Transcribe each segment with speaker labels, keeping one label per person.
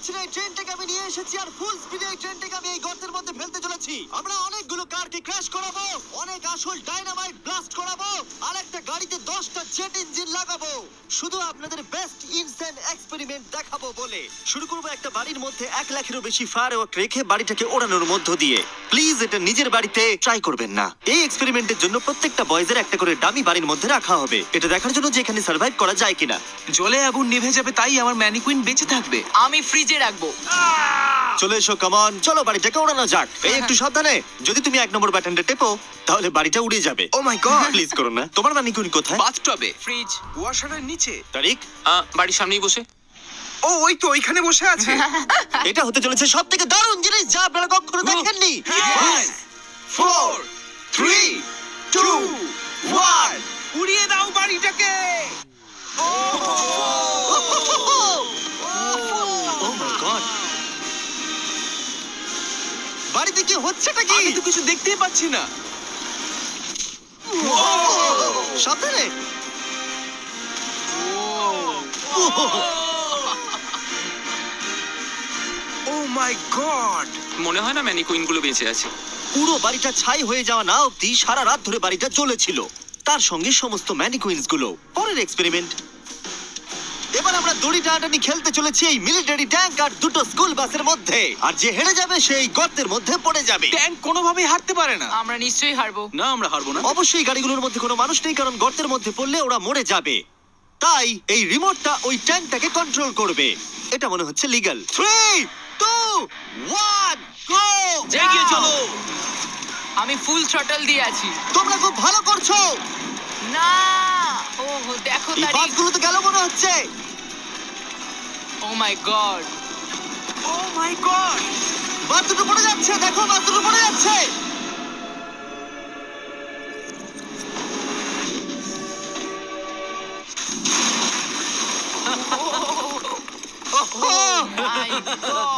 Speaker 1: পাচ্ছি না, এই ট্রেনটাকে আমি নিয়ে এসেছি আর ফুল স্পিডে এই ট্রেনটাকে আমি এই গর্তের মধ্যে ফেলতে চলেছি। আমরা অনেকগুলো কারকে ক্র্যাশ করাবো, অনেক আসল ডাইনামাইট ব্লাস্ট করাবো, আর একটা গাড়িতে 10টা জেট ইঞ্জিন লাগাবো, শুধু আপনাদের বেস্ট ইনসেন এক্সপেরিমেন্ট দেখাবো বলে। শুরু করবো একটা বাড়ির মধ্যে 1 লাখেরও বেশি ফায়ারওয়ার্ক রেখে বাড়িটাকে ওড়ানোর মধ্য দিয়ে। প্লিজ এটা নিজের বাড়িতে ট্রাই করবেন না। এই এক্সপেরিমেন্টের জন্য প্রত্যেকটা বয়েজের একটা করে ডামি বাড়ির মধ্যে রাখা হবে, এটা দেখার জন্য যে এখানে সার্ভাইভ করা যায় কিনা।
Speaker 2: জলে আগুন নিভে যাবে, তাই আমার ম্যানিকুইন বেঁচে থাকবে।
Speaker 3: আমি ফ্রিজে রাখবো।
Speaker 1: চলে এসো, কামন, চলো বাড়িটাকে ওড়ানো যাক। এই একটু সাবধানে, যদি তুমি 1 নম্বর বাটনটা টেপো তাহলে বাড়িটা উড়ে যাবে।
Speaker 2: ও মাই গড!
Speaker 1: প্লিজ করো না। তোমার ম্যানিকুইন কোথায়?
Speaker 2: বাথটবে,
Speaker 3: ফ্রিজ।
Speaker 2: ওয়াশারের নিচে।
Speaker 1: তারিক,
Speaker 4: বাড়ির সামনেই বসে।
Speaker 2: ও ওই তো ওইখানে বসে আছে।
Speaker 1: এটা হতে চলেছে সবথেকে দারুণ জিনিস যা আপনারা কখনো দেখেননি।
Speaker 2: 4 3 2 1 উড়িয়ে দাও বাড়িটাকে।
Speaker 1: Oh my God! বাড়িতে কি হচ্ছেটা কি?
Speaker 2: আমি তো কিছু দেখতেই পাচ্ছি না।
Speaker 1: সাবধানে।
Speaker 2: ও মাই গড!
Speaker 4: মনে হয় না ম্যানিকুইন গুলো বেঁচে আছে।
Speaker 1: পুরো বাড়িটা ছাই হয়ে যাওয়া না অব্দি সারা রাত ধরে বাড়িটা জ্বলেছিল, তার সঙ্গে সমস্ত ম্যানিকুইন্স গুলো। পরের এক্সপেরিমেন্ট, এবার আমরা দড়ি টানাটানি খেলতে চলেছি এই মিলিটারি ট্যাঙ্ক আর 2টো স্কুল বাসের মধ্যে, আর যে হেরে যাবে সেই গর্তের মধ্যে পড়ে যাবে।
Speaker 2: ট্যাঙ্ক কোনোভাবেই হারতে পারে না।
Speaker 3: আমরা নিশ্চয়ই হারবো।
Speaker 2: না, আমরা হারবো না।
Speaker 1: অবশ্যই গাড়িগুলোর মধ্যে কোনো মানুষ নেই, কারণ গর্তের মধ্যে পড়লে ওরা মরে যাবে। তাই এই রিমোটটা ওই ট্যাঙ্কটাকে কন্ট্রোল করবে। এটা মনে হচ্ছে লিগ্যাল। 3 2 1 গো!
Speaker 2: এগিয়ে চলো।
Speaker 3: আমি ফুল থ্রটল দিয়ে আছি।
Speaker 1: তোমরা খুব ভালো করছো।
Speaker 3: না, ও দেখো
Speaker 1: এই
Speaker 3: তারিখ।
Speaker 1: বাসগুলো তো গেল মনে হচ্ছে।
Speaker 3: ও মাই গড!
Speaker 2: ও মাই গড!
Speaker 1: বাস দুটো পড়ে যাচ্ছে, দেখো বাস দুটো পড়ে যাচ্ছে।
Speaker 3: মাই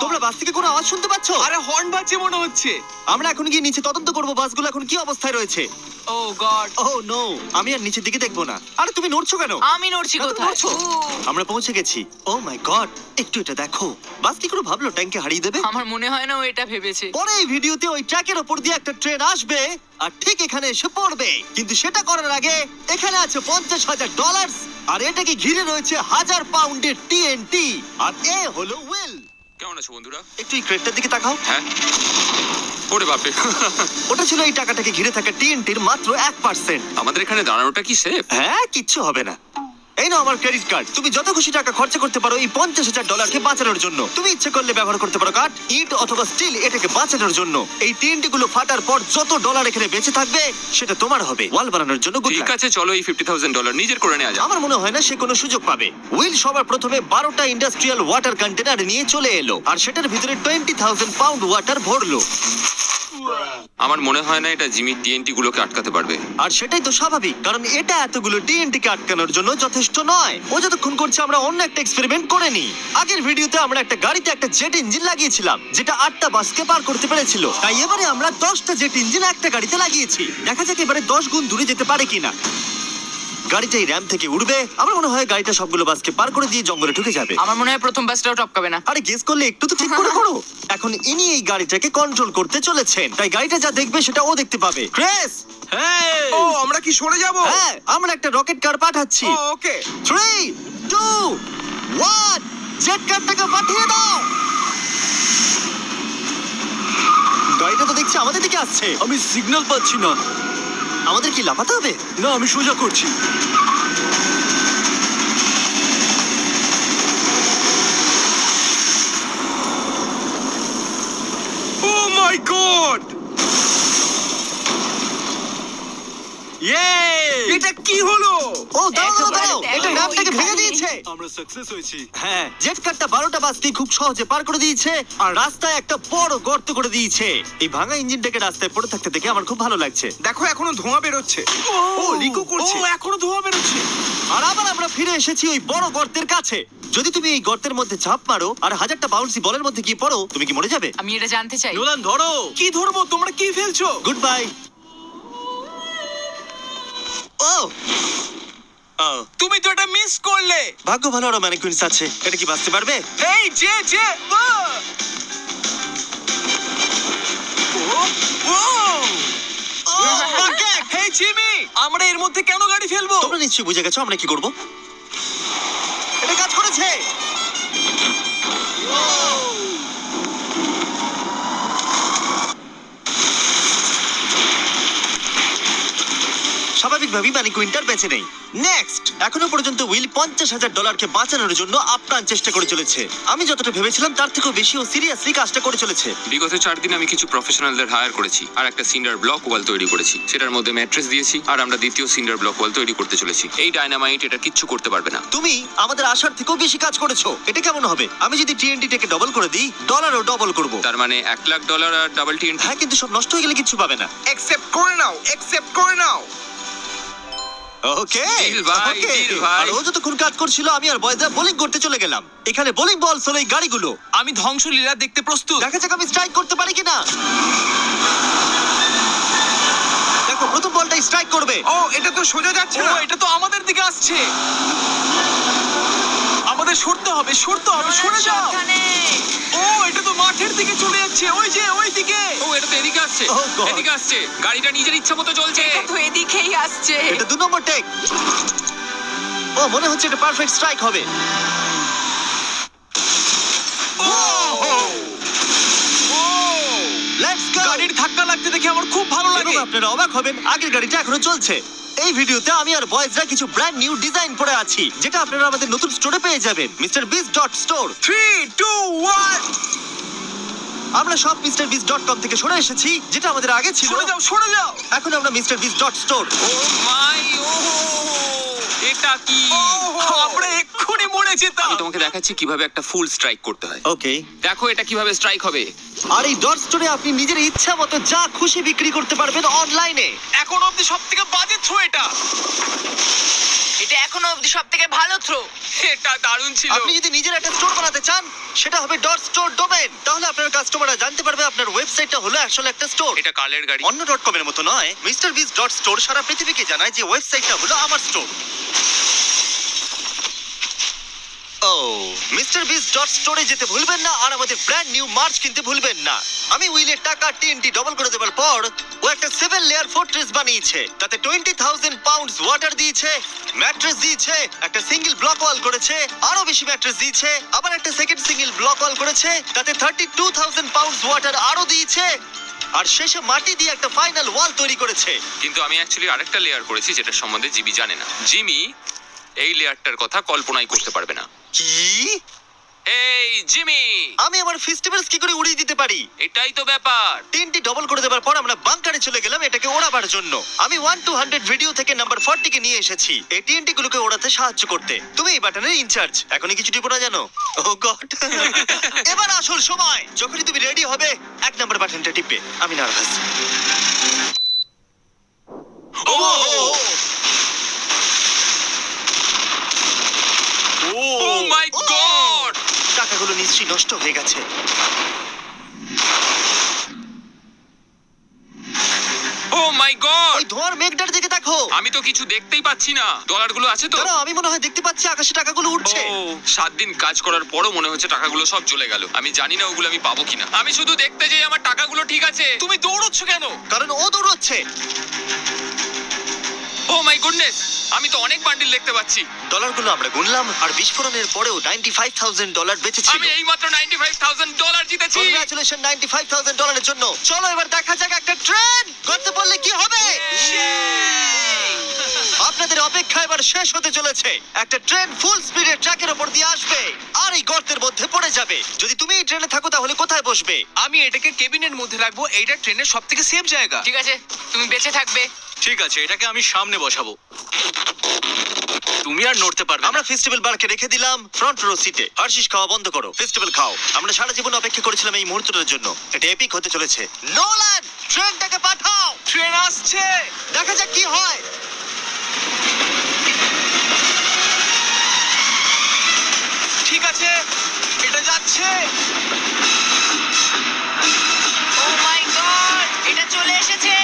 Speaker 1: তোমরা বাস থেকে কোনো আওয়াজ শুনতে পাচ্ছো?
Speaker 2: আরে হর্ন বাজছে মনে হচ্ছে।
Speaker 1: আমরা এখন গিয়ে নিচে তদন্ত করব বাসগুলো এখন কি অবস্থায় রয়েছে।
Speaker 3: ও গড!
Speaker 1: ওহ নো, আমি আর নিচের দিকে দেখবো না। আরে তুমি নড়ছো কেন?
Speaker 3: আমি নড়ছি
Speaker 1: না, তুমি
Speaker 3: কোথায়?
Speaker 1: নড়ছো। আমরা পৌঁছে গেছি। ও মাই গড, একটু এটা দেখো। বাস কি করে ভাবলো ট্যাঙ্কে হারিয়ে দেবে?
Speaker 3: আমার মনে হয় না ও এটা ভেবেছে।
Speaker 1: পরে এই ভিডিওতে ওই ট্র্যাকের ওপর দিয়ে একটা ট্রেন আসবে আর ঠিক এখানে এসে পড়বে, কিন্তু সেটা করার আগে এখানে আছে $50,000 আর এটাকে ঘিরে রয়েছে 1000 পাউন্ডের টিএনটি। আর এ হলো উইল।
Speaker 4: কেমন আছো বন্ধুরা?
Speaker 1: একটু এই ক্রেটটার দিকে তাকাও।
Speaker 4: হ্যাঁ। ওরে বাপরে!
Speaker 1: ওটা ছিল এই টাকাটাকে ঘিরে থাকা টিএনটির মাত্র 1%।
Speaker 4: আমাদের এখানে দাঁড়ানোটা কি সেফ?
Speaker 1: হ্যাঁ, কিচ্ছু হবে না। এই নাও আমার ক্রেডিট কার্ড, তুমি যত খুশি টাকা খরচা করতে পারো এই $50,000 বাঁচানোর জন্য। তুমি ইচ্ছে করলে ব্যবহার করতে পারো কাঠ, ইট অথবা স্টিল এটাকে বাঁচানোর জন্য। এই টিএনটি গুলো ফাটার পর যত ডলার এখানে বেঁচে থাকবে সেটা তোমার হবে। ওয়াল বানানোর জন্য good
Speaker 4: ঠিক
Speaker 1: luck।
Speaker 4: আছে, চলো এই $50,000 নিজের করে নেওয়া যাক।
Speaker 1: আমার মনে হয় না সে কোনো সুযোগ পাবে। উইল সবার প্রথমে 12টা ইন্ডাস্ট্রিয়াল ওয়াটার কন্টেনার নিয়ে চলে এলো আর সেটার ভিতরে 20,000 পাউন্ড ওয়াটার ভরলো।
Speaker 4: আমার মনে হয় না এটা জিমির টিএনটি গুলোকে আটকাতে পারবে।
Speaker 1: আর সেটাই তো স্বাভাবিক, কারণ এটা এতগুলো টিএনটি কে আটকানোর জন্য যথেষ্ট নয়। ও যতক্ষণ করছে আমরা অন্য একটা এক্সপেরিমেন্ট করে নি। আগের ভিডিওতে আমরা একটা গাড়িতে একটা জেট ইঞ্জিন লাগিয়েছিলাম যেটা 8টা বাসকে পার করতে পেরেছিল। তাই এবারে আমরা 10টা জেট ইঞ্জিন একটা গাড়িতে লাগিয়েছি। দেখা যাক এবারে 10 গুণ দূরে যেতে পারে কিনা। গাড়িটা এই র্যাম্প থেকে উঠবে। আমার মনে হয় গাড়িটা সবগুলো বাসকে পার করে দিয়ে জঙ্গলে ঢুকে যাবে।
Speaker 3: আমার মনে হয় প্রথম বাসটাও টপকাবে না।
Speaker 1: আরে গেস করলে একটু তো ঠিক করে করো। এখন ইনি এই গাড়িটাকে কন্ট্রোল করতে চলেছেন, তাই গাড়িটা যা দেখবে সেটা ও দেখতে পাবে। ক্রেস,
Speaker 2: ও আমরা কি সরে যাব?
Speaker 1: হ্যাঁ, আমরা একটা রকেট কার পাঠাচ্ছি।
Speaker 2: ও ওকে।
Speaker 1: 3 2 1 জেট কারটাকে পাঠিয়ে দাও। গাড়িটা তো দেখছি আমাদের দিকে আসছে।
Speaker 2: আমি সিগন্যাল পাচ্ছি না।
Speaker 1: আমাদের কি লাফাতে হবে?
Speaker 2: না, আমি সোজা করছি। ও মাই গড! এটা কি হলো?
Speaker 1: ও দাঁড়াও
Speaker 3: একেবারে
Speaker 1: দাঁড়াও,
Speaker 3: দেখো,
Speaker 1: এটা র্যাম্পটাকে ভেঙে
Speaker 3: ওইখানে।
Speaker 1: দিয়েছে।
Speaker 2: আমরা সাকসেস হয়েছি।
Speaker 1: হ্যাঁ, জেট কারটা 12টা বাসকে খুব সহজে পার করে দিয়েছে আর রাস্তায় একটা বড় গর্ত করে দিয়েছে। এই ভাঙা ইঞ্জিনটাকে রাস্তায় পড়ে থাকতে দেখে আমার খুব ভালো লাগছে।
Speaker 2: দেখো এখনো ধোঁয়া বেরোচ্ছে। ও লিকো করছে। ও এখনো ধোঁয়া বেরোচ্ছে।
Speaker 1: আর আবার আমরা ফিরে এসেছি ওই বড় গর্তের কাছে। যদি তুমি এই গর্তের মধ্যে ঝাঁপ মারো আর 1000টা বাউন্সি বলের মধ্যে গিয়ে পড়ো, তুমি কি মরে যাবে?
Speaker 3: আমি এটা জানতে চাই।
Speaker 2: নোলান ধরো। কি ধরবো? তোমরা কি ফেলছো?
Speaker 1: Good bye. ও
Speaker 2: তুমি তো এটা মিস করলে।
Speaker 1: ভাগ্য ভালো আরো ম্যানিকুইন্স আছে। এটা কি বাঁচতে পারবে?
Speaker 2: এই যে যে হেই জিমি, আমরা এর মধ্যে কেন গাড়ি ফেলবো?
Speaker 1: তোমরা নিশ্চয়ই বুঝে গেছো আমরা কি করব। এটা কাজ করেছে। স্বাভাবিকভাবেই ম্যানিকুইনটার বেঁচে নেই। নেক্সট, এখনো পর্যন্ত উইল $50,000 বাঁচানোর জন্য আপ্রাণ চেষ্টা করে চলেছে। আমি যতটা ভেবেছিলাম তার থেকেও বেশি ও সিরিয়াসলি কাজটা করে চলেছে।
Speaker 4: বিগত 4 দিন আমি কিছু প্রফেশনালদের হায়ার করেছি আর একটা সিন্ডার ব্লক ওয়াল তৈরি করেছি। সেটার মধ্যে ম্যাট্রেস দিয়েছি আর আমরা দ্বিতীয় সিন্ডার ব্লক ওয়াল তৈরি করতে চলেছি। এই ডায়নামাইট এটা কিচ্ছু করতে পারবে না।
Speaker 1: তুমি আমাদের আশার থেকেও বেশি কাজ করেছো। এটা কেমন হবে? আমি যদি TNT-টাকে ডবল করে দিই, ডলারও ডবল করব।
Speaker 4: তার মানে $1,00,000 আর ডাবল TNT।
Speaker 1: হ্যাঁ, কিন্তু সব নষ্ট হয়ে গেলে কিচ্ছু পাবে না।
Speaker 2: অ্যাকসেপ্ট করে নাও, অ্যাকসেপ্ট করে নাও।
Speaker 1: ওকে
Speaker 4: Deal ভাই, deal ভাই।
Speaker 1: আর ও যতক্ষণ কাজ করছিল আমি আর বয়দা বোলিং করতে চলে গেলাম। এখানে বোলিং বল হলো এই গাড়িগুলো।
Speaker 2: আমি ধ্বংসলীলা দেখতে প্রস্তুত।
Speaker 1: দেখা যাক আমি স্ট্রাইক করতে পারি কিনা। দেখো, প্রথম বলটাই স্ট্রাইক করবে।
Speaker 2: ও, এটা তো সোজা যাচ্ছে না। এটা তো আমাদের দিকে আসছে। আমাদের সরতে হবে, সরতে হবে, সরে যাও। ও, এটা তো মাঠের দিকে চলে যাচ্ছে। ওই যে ওই দিকে।
Speaker 4: ও, এটা তো এদিকে আসছে।
Speaker 1: Oh God!
Speaker 4: এদিকে আসছে। গাড়িটা নিজের ইচ্ছা মতো চলছে।
Speaker 3: তো এদিকেই আসছে।
Speaker 1: এটা 2 নম্বর টেক। ও, মনে হচ্ছে এটা পারফেক্ট স্ট্রাইক হবে। Let's go.
Speaker 2: গাড়ির ধাক্কা লাগতে দেখে আমার খুব ভালো
Speaker 1: এবং
Speaker 2: লাগে।
Speaker 1: আপনারা অবাক হবেন, আগের গাড়িটা এখনো চলছে। এই ভিডিওতে আমি আর বয়েজরা কিছু ব্র্যান্ড নিউ ডিজাইন পরে আছি, যেটা আপনারা আমাদের নতুন স্টোরে পেয়ে যাবেন, MrBeast.store।
Speaker 2: 3, 2, 1।
Speaker 1: আমরা সব MrBeast.com থেকে সরে এসেছি, যেটা আমাদের আগে ছিল।
Speaker 2: সরে যাও, সরে যাও।
Speaker 1: এখন আমরা MrBeast.store।
Speaker 4: ও মাই, ও এটা কি?
Speaker 2: আমরা এক্ষুনি মরে যেতাম।
Speaker 4: আমি তোমাকে দেখাচ্ছি কিভাবে একটা ফুল স্ট্রাইক করতে হয়।
Speaker 1: ওকে।
Speaker 4: দেখো এটা কিভাবে স্ট্রাইক হবে।
Speaker 1: আর এই ডট স্টোরে আপনি নিজের ইচ্ছা মতো যা খুশি বিক্রি করতে পারবেন অনলাইনে।
Speaker 2: এখন অবধি সবথেকে বাজে থ্রো এটা।
Speaker 3: এটা এখনো অবধি সবথেকে ভালো থ্রো।
Speaker 4: এটা দারুণ ছিল।
Speaker 1: আপনি যদি নিজের একটা স্টোর বানাতে চান, সেটা হবে ডট স্টোর ডোমেন। তাহলে আপনার কাস্টমাররা জানতে পারবে আপনার ওয়েবসাইটটা হলো আসলে একটা স্টোর।
Speaker 4: এটা কালের গাড়ি।
Speaker 1: অন্য .com এর মতো নয়। MrBeast.store সারা পৃথিবীকে জানায় যে ওয়েবসাইটটা হলো আমার স্টোর। ও, MrBeast.store-এ যেতে ভুলবেন না আর আমাদের ব্র্যান্ড নিউ মার্চ কিনতে ভুলবেন না। আমি উইলের টাকা TNT ডবল করে দেওয়ার পর ও একটা 7 লেয়ার ফোর্ট্রেস বানিয়েছে। তাতে 20,000 পাউন্ডস ওয়াটার দিয়েছে, ম্যাট্রেস দিয়েছে, একটা সিঙ্গেল ব্লক ওয়াল করেছে, আরো বেশি ম্যাট্রেস দিয়েছে, আবার একটা সেকেন্ড সিঙ্গেল ব্লক ওয়াল করেছে, তাতে 32,000 পাউন্ডস ওয়াটার আরো দিয়েছে, আর শেষে মাটি দিয়ে একটা ফাইনাল ওয়াল তৈরি করেছে।
Speaker 4: কিন্তু আমি অ্যাকচুয়ালি আরেকটা লেয়ার করেছি যেটা সম্বন্ধে জিমি জানে না। জিমি এই লেয়ারটার কথা কল্পনাই করতে পারবে না।
Speaker 1: কি?
Speaker 4: এই জিমি,
Speaker 1: আমি আমার ফেস্টিভ্যালস কি করে উড়িয়ে দিতে পারি?
Speaker 4: এটাই তো ব্যাপার।
Speaker 1: তিনটি ডবল করে দেওয়ার পর আমরা বাংকারে চলে গেলাম এটাকে ওড়াবার জন্য। আমি 1 to 100 ভিডিও থেকে নাম্বার 40 কে নিয়ে এসেছি এই টিএনটি গুলোকে ওড়াতে সাহায্য করতে। তুমি এই বাটনের ইনচার্জ। এখনই কিছু টিপো না জানো? ও গড। এবার আসল সময়। যখনই তুমি রেডি হবে 1 নাম্বার বাটনটা টিপবে। আমি নার্ভাস।
Speaker 4: ও ও মাই গড,
Speaker 1: টাকাগুলো নিশ্চয়ই নষ্ট হয়ে গেছে।
Speaker 4: ও মাই গড,
Speaker 1: ওই ধোঁয়ার মেঘটার দিকে দেখো।
Speaker 4: আমি তো কিছু দেখতেই পাচ্ছি না। ডলারগুলো আছে তো?
Speaker 1: দাঁড়াও, আমি মনে হয় দেখতে পাচ্ছি আকাশে টাকাগুলো উঠছে।
Speaker 4: ও 7 দিন কাজ করার পরও মনে হচ্ছে টাকাগুলো সব চলে গেল। আমি জানি না ওগুলো আমি পাবো কিনা। আমি শুধু দেখতে যাই আমার টাকাগুলো ঠিক আছে।
Speaker 2: তুমি দৌড়চ্ছ কেন?
Speaker 1: কারণ ও দৌড়চ্ছে।
Speaker 4: ও মাই গুডনেস, আমি তো অনেক বান্ডিল দেখতে পাচ্ছি।
Speaker 1: ডলারগুলো আমরা গুনলাম আর বিস্ফোরণের পরেও $95,000 বেঁচে ছিল।
Speaker 4: আমি এইমাত্র $95,000 জিতেছি।
Speaker 1: কংগ্রাচুলেশন $95,000 জন্য। চলো এবার দেখা যাক একটা ট্রেন গর্তে পড়লে কি হবে। আপনাদের অপেক্ষা এবার শেষ হতে চলেছে। একটা ট্রেন ফুল স্পিডে ট্র্যাকের উপর দিয়ে আসবে আর এই গর্তের মধ্যে পড়ে যাবে। যদি তুমি এই ট্রেনে থাকো তাহলে কোথায় বসবে?
Speaker 2: আমি এটাকে কেবিনের মধ্যে রাখবো। এইটা ট্রেনের সবথেকে সেফ জায়গা।
Speaker 3: ঠিক আছে, তুমি বেঁচে থাকবে।
Speaker 2: ঠিক আছে, এটাকে আমি সামনে বসাবো। তুমি আর নড়তে পারবে না।
Speaker 1: আমরা ফেস্টিভ্যাল বারকে রেখে দিলাম ফ্রন্ট রো সিটে। হার্শিস খাওয়া বন্ধ করো, ফেস্টিভ্যাল খাও। আমরা সারা জীবন অপেক্ষা করেছিলাম এই মুহূর্তটার জন্য। এটা এপিক হতে চলেছে। নোলান, ট্রেনটাকে পাঠাও।
Speaker 2: ট্রেন আসছে।
Speaker 1: দেখা যাক কি হয়।
Speaker 2: ঠিক আছে, এটা যাচ্ছে।
Speaker 3: ও মাই গড, এটা চলে এসেছে।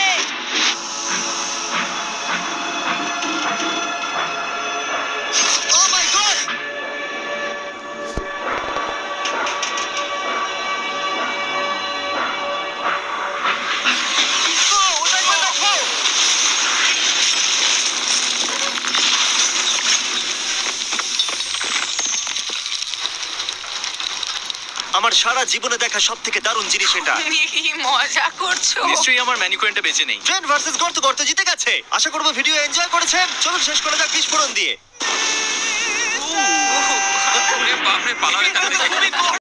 Speaker 1: আমার সারা জীবনে দেখা সব থেকে দারুণ জিনিস এটা।
Speaker 3: তুমি কি মজা করছো?
Speaker 2: নিশ্চয়ই আমার ম্যানিকুইনটা বেঁচে নেই।
Speaker 1: ট্রেন ভার্সেস গর্ত, গর্ত জিতে গেছে। আশা করবো ভিডিও এনজয় করেছেন। চলুন শেষ করা যাক বিস্ফোরণ দিয়ে।
Speaker 4: বাপরে, পালাও এখান থেকে।